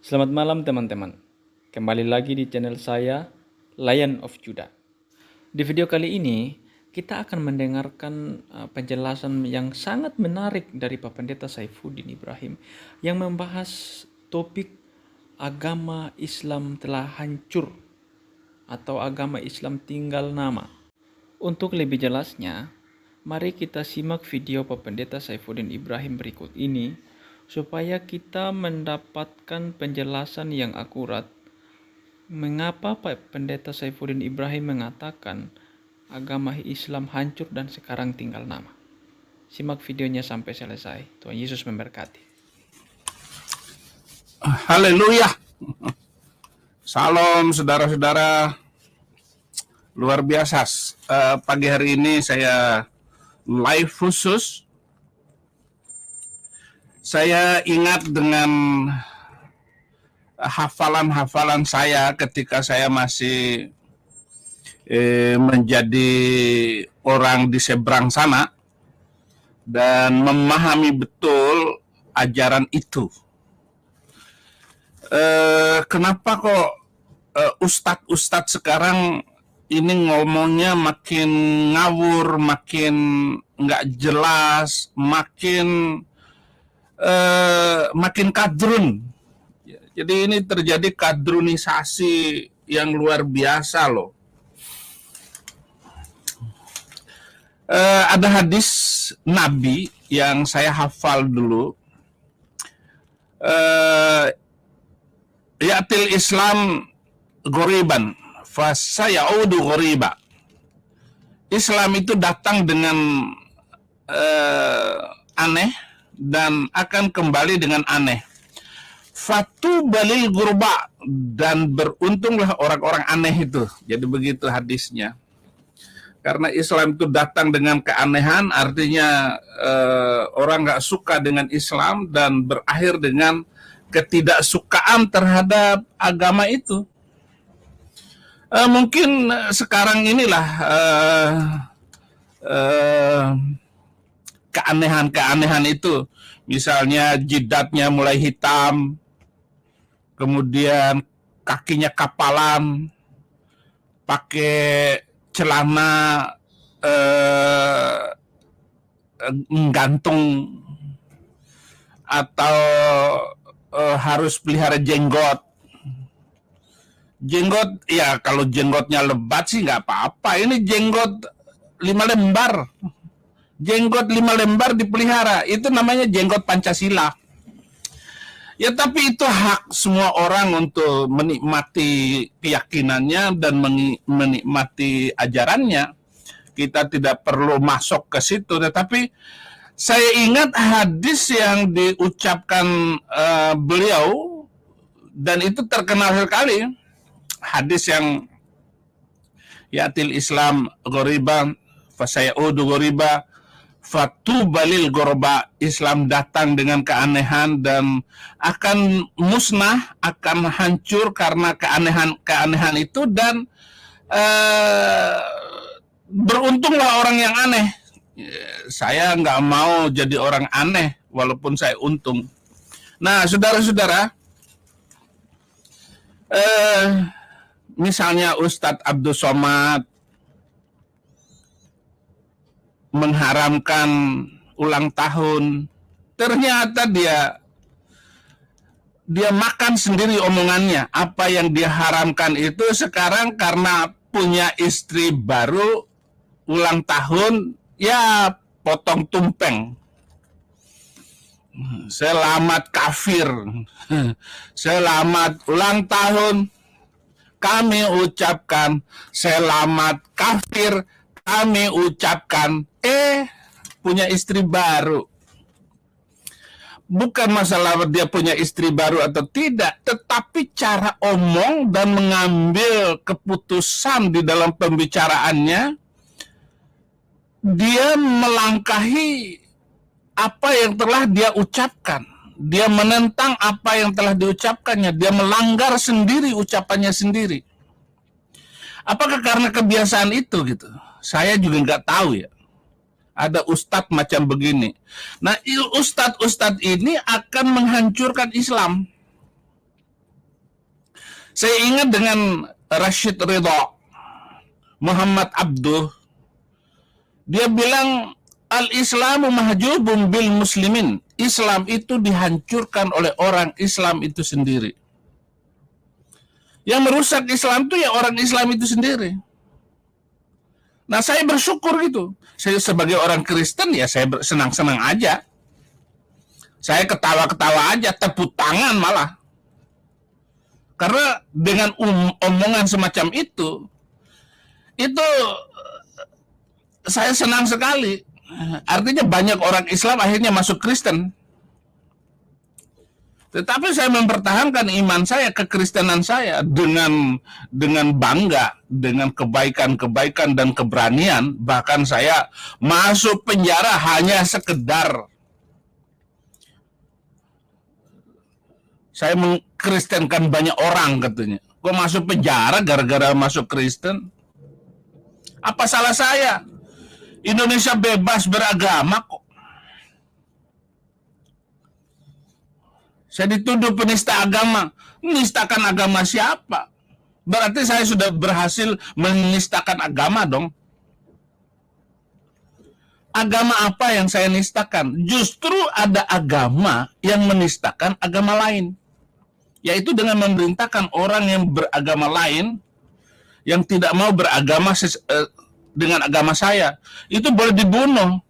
Selamat malam teman-teman. Kembali lagi di channel saya, Lion of Judah. Di video kali ini, kita akan mendengarkan penjelasan yang sangat menarik dari Pak Pendeta Saifuddin Ibrahim yang membahas topik agama Islam telah hancur atau agama Islam tinggal nama. Untuk lebih jelasnya, mari kita simak video Pak Pendeta Saifuddin Ibrahim berikut ini supaya kita mendapatkan penjelasan yang akurat mengapa Pak Pendeta Saifuddin Ibrahim mengatakan agama Islam hancur dan sekarang tinggal nama. Simak videonya sampai selesai. Tuhan Yesus memberkati. Haleluya. Salam saudara-saudara. Luar biasa. Pagi hari ini saya live khusus. Saya ingat dengan hafalan-hafalan saya ketika saya masih menjadi orang di seberang sana dan memahami betul ajaran itu. Kenapa kok ustadz-ustadz sekarang ini ngomongnya makin ngawur, makin nggak jelas, makin kadrun. Jadi ini terjadi kadrunisasi yang luar biasa loh. Ada hadis Nabi yang saya hafal dulu. Ya'til Islam ghoriban fasayaudu ghoriba. Islam itu datang dengan aneh dan akan kembali dengan aneh. Fatu balil gurba, dan beruntunglah orang-orang aneh itu. Jadi begitu hadisnya. Karena Islam itu datang dengan keanehan, artinya orang nggak suka dengan Islam dan berakhir dengan ketidaksukaan terhadap agama itu. Mungkin sekarang inilah keanehan-keanehan itu. Misalnya jidatnya mulai hitam, kemudian kakinya kapalan, pakai celana gantung, atau harus pelihara jenggot. Jenggot, ya kalau jenggotnya lebat sih nggak apa-apa. Ini jenggot 5 lembar. Jenggot 5 lembar dipelihara. Itu namanya jenggot Pancasila. Ya tapi itu hak semua orang untuk menikmati keyakinannya dan menikmati ajarannya. Kita tidak perlu masuk ke situ. Tetapi saya ingat hadis yang diucapkan beliau, dan itu terkenal sekali. Hadis yang Ya'til Islam ghoriban fasayaudu ghoriba fatu balil ghorba. Islam datang dengan keanehan dan akan musnah, akan hancur karena keanehan itu, dan beruntunglah orang yang aneh. Saya nggak mau jadi orang aneh walaupun saya untung. Nah, saudara-saudara, misalnya Ustadz Abdul Somad mengharamkan ulang tahun, ternyata dia makan sendiri omongannya. Apa yang dia haramkan itu sekarang karena punya istri baru, ulang tahun, ya potong tumpeng. Selamat kafir, selamat ulang tahun, kami ucapkan. Selamat kafir, kami ucapkan. Punya istri baru. Bukan masalah dia punya istri baru atau tidak, tetapi cara omong dan mengambil keputusan di dalam pembicaraannya, dia melangkahi apa yang telah dia ucapkan. Dia menentang apa yang telah diucapkannya. Dia melanggar sendiri ucapannya sendiri. Apakah karena kebiasaan itu gitu? Saya juga nggak tahu ya. Ada ustadz macam begini. Nah, ustadz-ustadz ini akan menghancurkan Islam. Saya ingat dengan Rashid Ridha Muhammad Abduh, dia bilang al-Islamu mahjubun bil muslimin. Islam itu dihancurkan oleh orang Islam itu sendiri. Yang merusak Islam itu ya orang Islam itu sendiri. Nah, saya bersyukur gitu. Saya sebagai orang Kristen ya saya senang-senang aja. Saya ketawa-ketawa aja, tepuk tangan malah. Karena dengan omongan semacam itu saya senang sekali. Artinya banyak orang Islam akhirnya masuk Kristen. Tetapi saya mempertahankan iman saya, kekristenan saya dengan bangga, dengan kebaikan-kebaikan dan keberanian. Bahkan saya masuk penjara hanya sekedar saya mengkristenkan banyak orang katanya. Kok masuk penjara gara-gara masuk Kristen? Apa salah saya? Indonesia bebas beragama kok. Saya dituduh penista agama. Menistakan agama siapa? Berarti saya sudah berhasil menistakan agama dong. Agama apa yang saya nistakan? Justru ada agama yang menistakan agama lain. Yaitu dengan memerintahkan orang yang beragama lain, yang tidak mau beragama dengan agama saya, itu boleh dibunuh.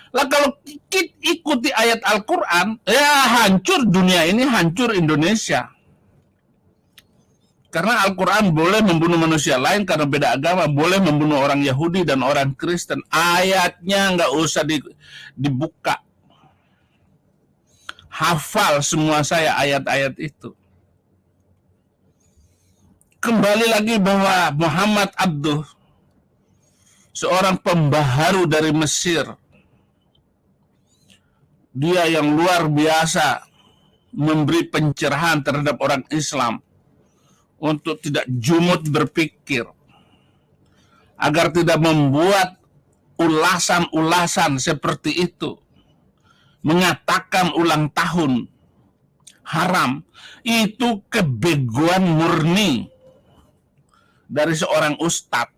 Lah kalau kita ikuti ayat Al-Quran, ya hancur dunia ini, hancur Indonesia. Karena Al-Quran boleh membunuh manusia lain karena beda agama, boleh membunuh orang Yahudi dan orang Kristen. Ayatnya nggak usah dibuka. Hafal semua saya ayat-ayat itu. Kembali lagi bahwa Muhammad Abduh, seorang pembaharu dari Mesir, dia yang luar biasa memberi pencerahan terhadap orang Islam untuk tidak jumud berpikir, agar tidak membuat ulasan-ulasan seperti itu, mengatakan ulang tahun haram. Itu kebegoan murni dari seorang ustadz.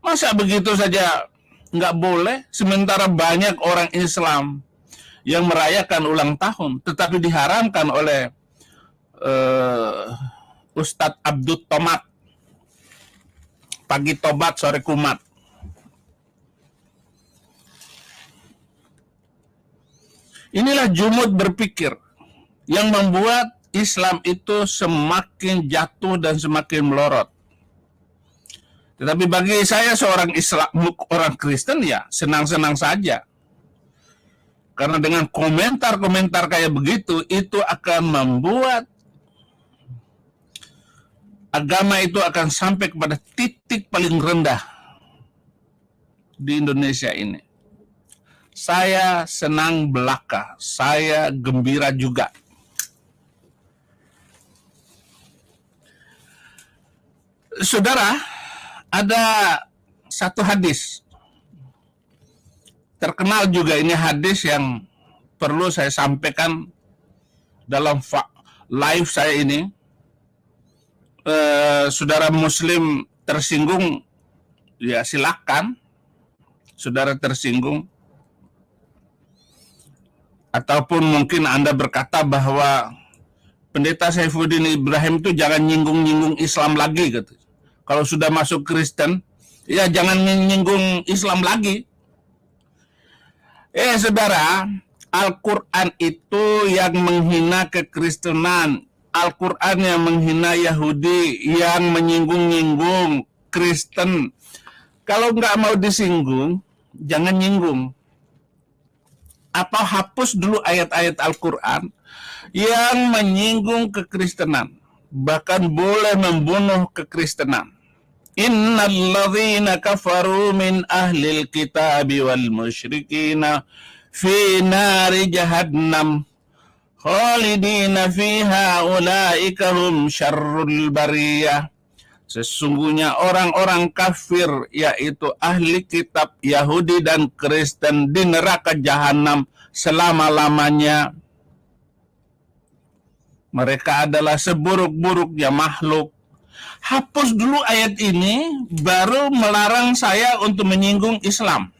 Masa begitu saja nggak boleh, sementara banyak orang Islam yang merayakan ulang tahun, tetapi diharamkan oleh Ustadz Abdul Tomat. Pagi tobat, sore kumat. Inilah jumud berpikir yang membuat Islam itu semakin jatuh dan semakin melorot. Tetapi bagi saya seorang Islam, orang Kristen ya senang-senang saja. Karena dengan komentar-komentar kayak begitu, itu akan membuat agama itu akan sampai kepada titik paling rendah di Indonesia ini. Saya senang belaka, saya gembira juga. Saudara, ada satu hadis terkenal juga, ini hadis yang perlu saya sampaikan dalam live saya ini. Saudara Muslim tersinggung, ya silakan. Saudara tersinggung, ataupun mungkin Anda berkata bahwa Pendeta Saifuddin Ibrahim itu jangan nyinggung-nyinggung Islam lagi gitu. Kalau sudah masuk Kristen, ya jangan menyinggung Islam lagi. Saudara, Al-Quran itu yang menghina kekristenan. Al-Quran yang menghina Yahudi, yang menyinggung-nyinggung Kristen. Kalau nggak mau disinggung, jangan nyinggung. Atau hapus dulu ayat-ayat Al-Quran yang menyinggung kekristenan. Bahkan boleh membunuh kekristenan. Innalladzina kafaru min ahlil kitabi wal musyrikina fi nari jahannam khalidina fiha ulaika hum syarrul bariyah. Sesungguhnya orang-orang kafir, yaitu ahli kitab Yahudi dan Kristen, di neraka jahanam selama-lamanya. Mereka adalah seburuk-buruknya makhluk. Hapus dulu ayat ini, baru melarang saya untuk menyinggung Islam.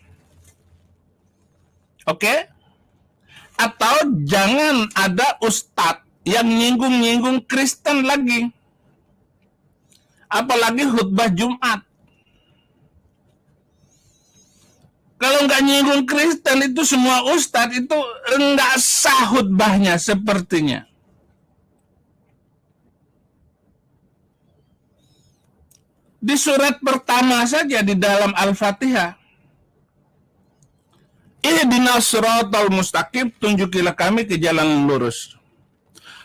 Oke? Atau jangan ada ustadz yang nyinggung-nyinggung Kristen lagi. Apalagi khutbah Jumat. Kalau nggak nyinggung Kristen itu semua ustadz itu nggak sah khutbahnya sepertinya. Di surat pertama saja di dalam Al-Fatihah, ihdinas siratal mustaqim, tunjukilah kami ke jalan lurus.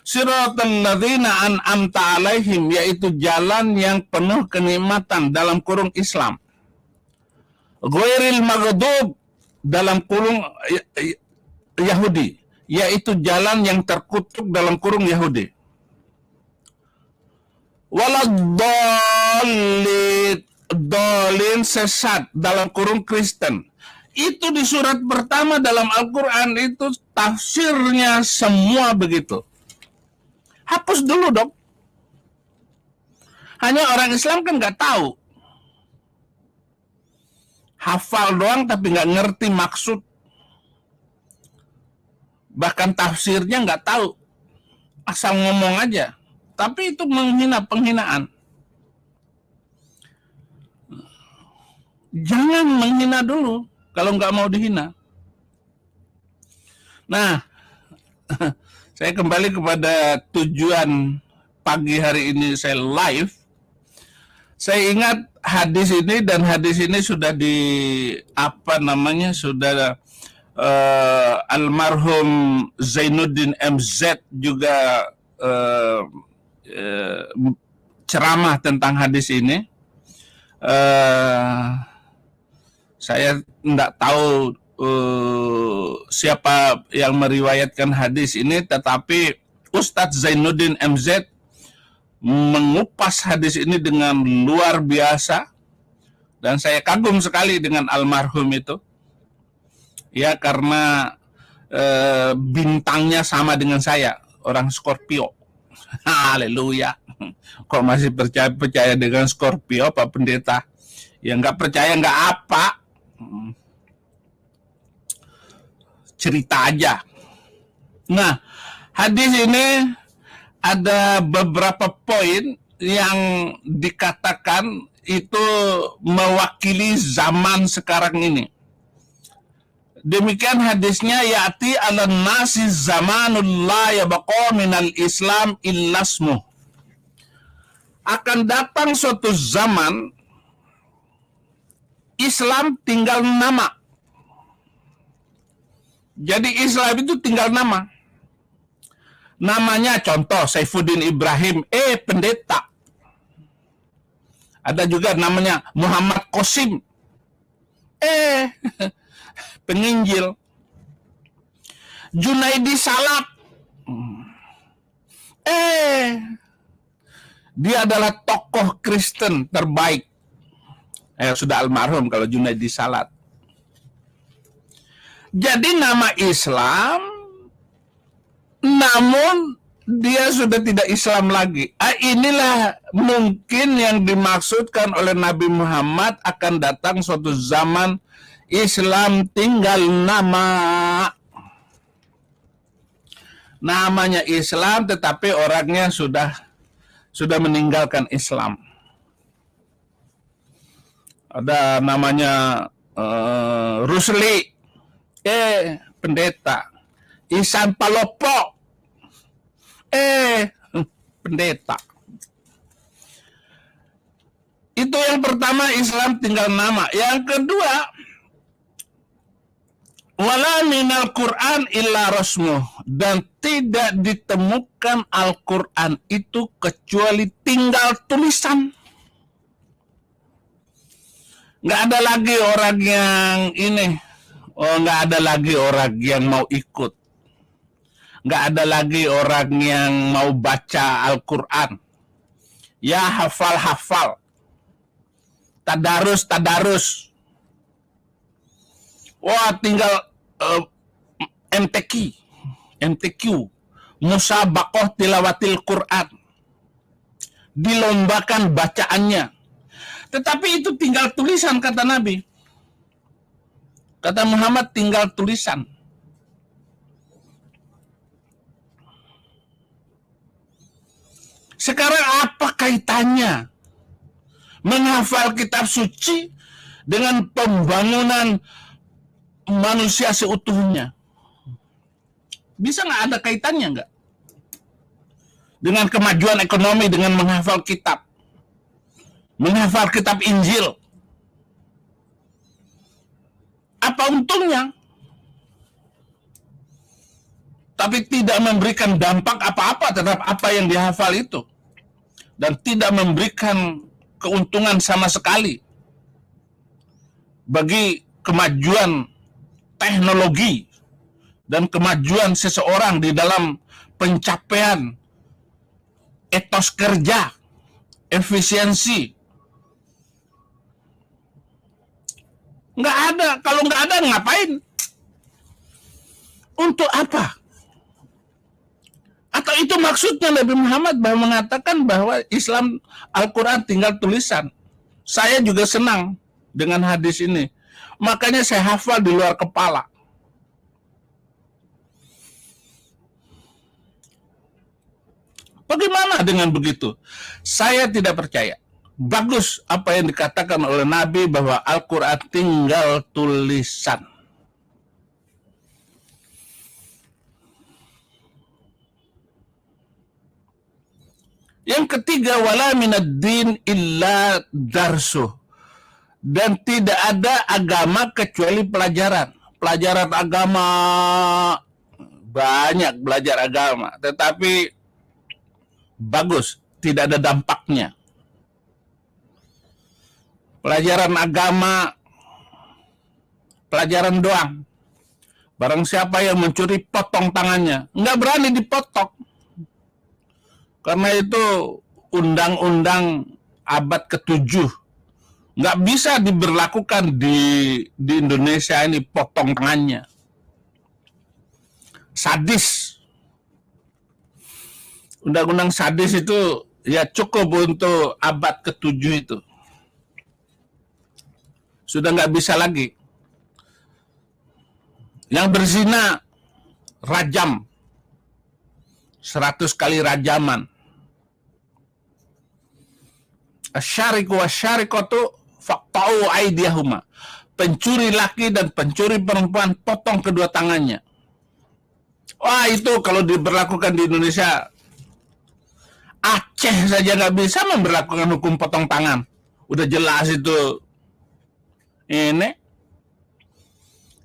Siratal ladzina an'amta alaihim, yaitu jalan yang penuh kenikmatan dalam kurung Islam. Ghairil maghdub dalam kurung Yahudi, yaitu jalan yang terkutuk dalam kurung Yahudi. Waladhalin sesat dalam kurung Kristen. Itu di surat pertama dalam Al-Quran, itu tafsirnya semua begitu. Hapus dulu dong. Hanya orang Islam kan nggak tahu. Hafal doang tapi nggak ngerti maksud. Bahkan tafsirnya nggak tahu. Asal ngomong aja. Tapi itu menghina, penghinaan. Jangan menghina dulu kalau nggak mau dihina. Nah, saya kembali kepada tujuan pagi hari ini saya live. Saya ingat hadis ini, dan hadis ini sudah sudah almarhum Zainuddin MZ juga ceramah tentang hadis ini. Saya tidak tahu siapa yang meriwayatkan hadis ini, tetapi Ustadz Zainuddin MZ mengupas hadis ini dengan luar biasa, dan saya kagum sekali dengan almarhum itu. Ya, karena bintangnya sama dengan saya, orang Scorpio. Haleluya. Kok masih percaya dengan Scorpio, Pak Pendeta? Ya nggak percaya nggak apa. Cerita aja. Nah, hadis ini ada beberapa poin yang dikatakan itu mewakili zaman sekarang ini. Demikian hadisnya, ya'ti 'alan nasi zamanul la yabqa minal islam illasmu. Akan datang suatu zaman Islam tinggal nama. Jadi Islam itu tinggal nama. Namanya contoh Saifuddin Ibrahim, pendeta. Ada juga namanya Muhammad Qasim, penginjil. Junaidi Salat, dia adalah tokoh Kristen terbaik. Sudah almarhum kalau Junaidi Salat. Jadi nama Islam, namun dia sudah tidak Islam lagi. Inilah mungkin yang dimaksudkan oleh Nabi Muhammad, akan datang suatu zaman Islam tinggal nama. Namanya Islam tetapi orangnya sudah meninggalkan Islam. Ada namanya Rusli, pendeta. Ihsan Palopo, pendeta. Itu yang pertama, Islam tinggal nama. Yang kedua, wala minal Qur'an illa rasmuh, dan tidak ditemukan Al-Quran itu kecuali tinggal tulisan. Nggak ada lagi orang yang nggak ada lagi orang yang mau ikut. Nggak ada lagi orang yang mau baca Al-Quran. Ya hafal-hafal. Tadarus. Wah, tinggal MTQ. musabaqah tilawatil Quran, dilombakan bacaannya. Tetapi itu tinggal tulisan, kata Nabi. Kata Muhammad, tinggal tulisan. Sekarang apa kaitannya menghafal kitab suci dengan pembangunan manusia seutuhnya? Bisa nggak ada kaitannya nggak? Dengan kemajuan ekonomi, dengan menghafal kitab Injil. Apa untungnya? Tapi tidak memberikan dampak apa-apa terhadap apa yang dihafal itu. Dan tidak memberikan keuntungan sama sekali bagi kemajuan teknologi dan kemajuan seseorang di dalam pencapaian etos kerja, efisiensi. Nggak ada. Kalau nggak ada, ngapain? Untuk apa? Atau itu maksudnya Nabi Muhammad bahwa mengatakan bahwa Islam Al-Quran tinggal tulisan. Saya juga senang dengan hadis ini. Makanya saya hafal di luar kepala. Bagaimana dengan begitu? Saya tidak percaya. Bagus apa yang dikatakan oleh Nabi bahwa Al-Quran tinggal tulisan. Yang ketiga, wala minad-din illa darsuh. Dan tidak ada agama kecuali pelajaran. Pelajaran agama, banyak belajar agama, tetapi bagus, tidak ada dampaknya. Pelajaran agama, pelajaran doang. Barang siapa yang mencuri, potong tangannya. Nggak berani dipotong. Karena itu undang-undang abad ke-7. Nggak bisa diberlakukan di Indonesia ini, potong tangannya. Sadis. Undang-undang sadis itu ya cukup untuk abad ke-7 itu. Sudah nggak bisa lagi. Yang berzina, rajam. 100 kali rajaman. Asyariku wasyarikatu faqta'u aydiyahuma. Pencuri laki dan pencuri perempuan, potong kedua tangannya. Wah, itu kalau diberlakukan di Indonesia, Aceh saja nggak bisa memberlakukan hukum potong tangan. Udah jelas itu. Ini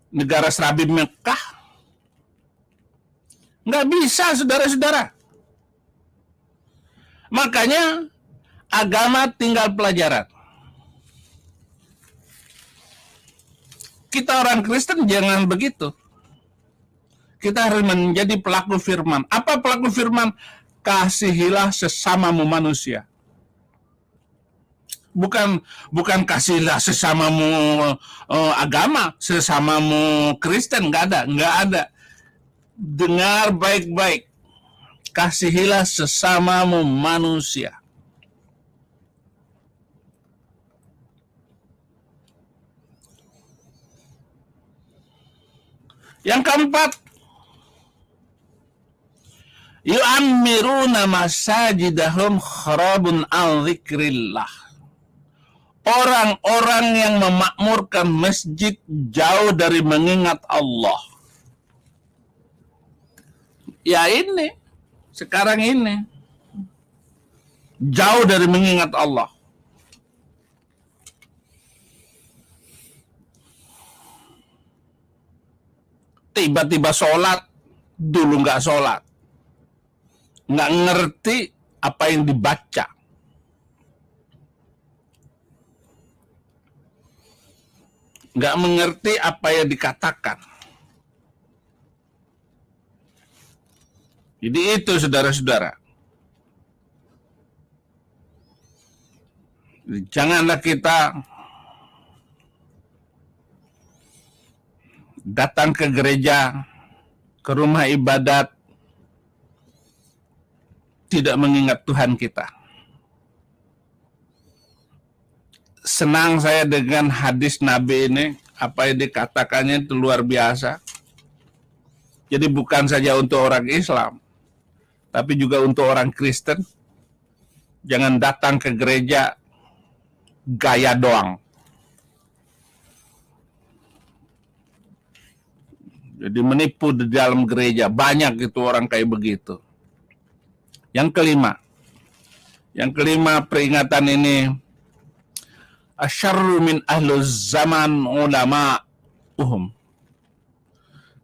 negara Serabi Mekah. Nggak bisa, saudara-saudara. Makanya agama tinggal pelajaran. Kita orang Kristen jangan begitu. Kita harus menjadi pelaku firman. Apa pelaku firman? Kasihilah sesamamu manusia. Bukan kasihlah sesamamu agama, sesamamu Kristen, nggak ada. Dengar baik-baik. Kasihilah sesamamu manusia. Yang keempat, yu'ammiruna masajidahum kharabun an dzikrillah. Orang-orang yang memakmurkan masjid jauh dari mengingat Allah. Ya ini, sekarang ini. Jauh dari mengingat Allah. Tiba-tiba sholat, dulu nggak sholat. Nggak ngerti apa yang dibaca. Nggak mengerti apa yang dikatakan. Jadi itu saudara-saudara. Janganlah kita datang ke gereja, ke rumah ibadat, tidak mengingat Tuhan kita. Senang saya dengan hadis Nabi ini, apa yang dikatakannya itu luar biasa. Jadi bukan saja untuk orang Islam, tapi juga untuk orang Kristen. Jangan datang ke gereja gaya doang. Jadi menipu di dalam gereja, banyak itu orang kayak begitu. Yang kelima peringatan ini, asyarru min ahluz zaman ulama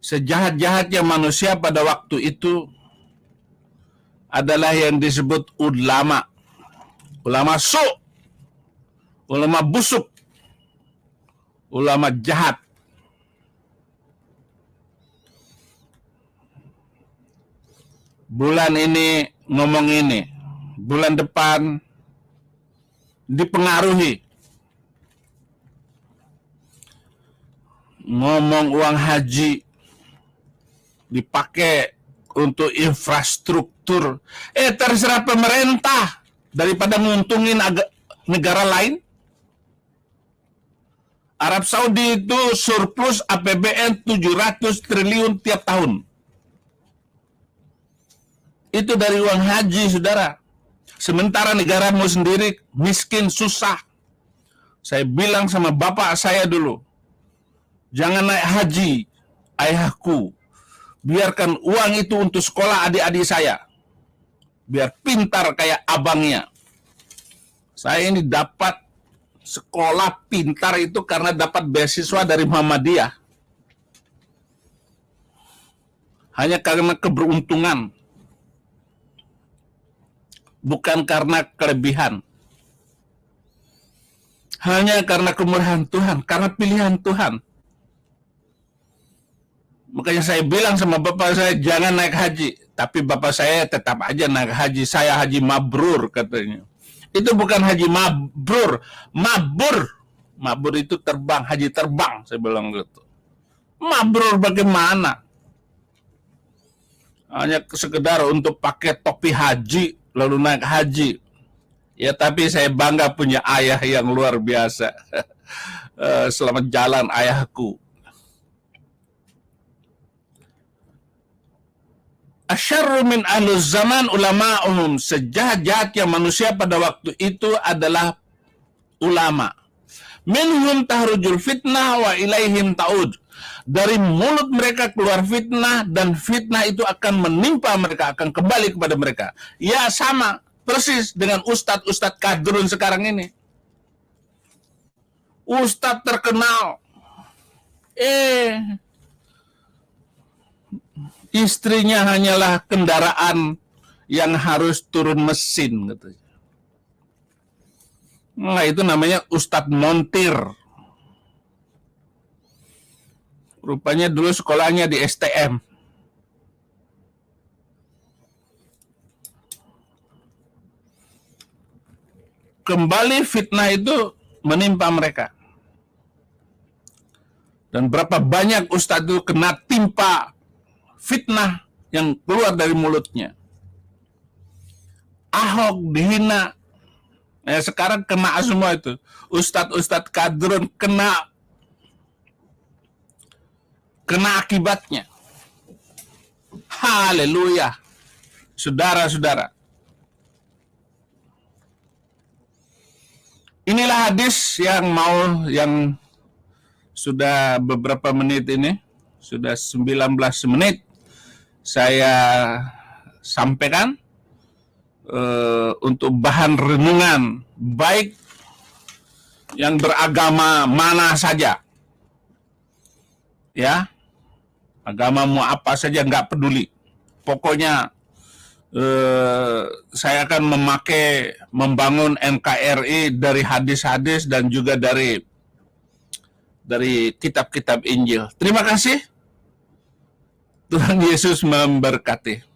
sejahat-jahatnya manusia pada waktu itu adalah yang disebut ulama ulama busuk, ulama jahat. Bulan ini ngomong ini, bulan depan dipengaruhi ngomong uang haji dipakai untuk infrastruktur. Terserah pemerintah daripada nguntungin negara lain. Arab Saudi itu surplus APBN 700 triliun tiap tahun. Itu dari uang haji, saudara. Sementara negaramu sendiri miskin, susah. Saya bilang sama bapak saya dulu, jangan naik haji, ayahku. Biarkan uang itu untuk sekolah adik-adik saya. Biar pintar kayak abangnya. Saya ini dapat sekolah pintar itu karena dapat beasiswa dari Muhammadiyah. Hanya karena keberuntungan. Bukan karena kelebihan. Hanya karena kemurahan Tuhan, karena pilihan Tuhan. Makanya saya bilang sama bapak saya, jangan naik haji. Tapi bapak saya tetap aja naik haji. Saya haji mabrur katanya. Itu bukan haji mabrur, mabur. Mabur itu terbang, haji terbang. Saya bilang gitu. Mabrur bagaimana? Hanya sekedar untuk pakai topi haji, lalu naik haji. Ya tapi saya bangga punya ayah yang luar biasa. Selamat jalan ayahku. Asyarru min ahluz zaman ulama'uhum, sejahat-jahatnya manusia pada waktu itu adalah ulama. Minhum tahrujul fitnah wa ilaihim ta'ud. Dari mulut mereka keluar fitnah dan fitnah itu akan menimpa mereka, akan kembali kepada mereka. Ya sama persis dengan ustadz-ustadz kadrun sekarang ini. Ustadz terkenal. Istrinya hanyalah kendaraan yang harus turun mesin. Nah, itu namanya Ustadz Montir. Rupanya dulu sekolahnya di STM. Kembali fitnah itu menimpa mereka. Dan berapa banyak ustadz itu kena timpa fitnah yang keluar dari mulutnya. Ahok dihina. Sekarang kena semua itu. Ustadz-ustadz kadrun kena akibatnya. Haleluya. Saudara-saudara. Inilah hadis yang sudah beberapa menit ini. Sudah 19 menit saya sampaikan untuk bahan renungan, baik yang beragama mana saja, ya, agamamu apa saja nggak peduli, pokoknya saya akan membangun NKRI dari hadis-hadis dan juga dari kitab-kitab Injil. Terima kasih. Tuhan Yesus memberkati.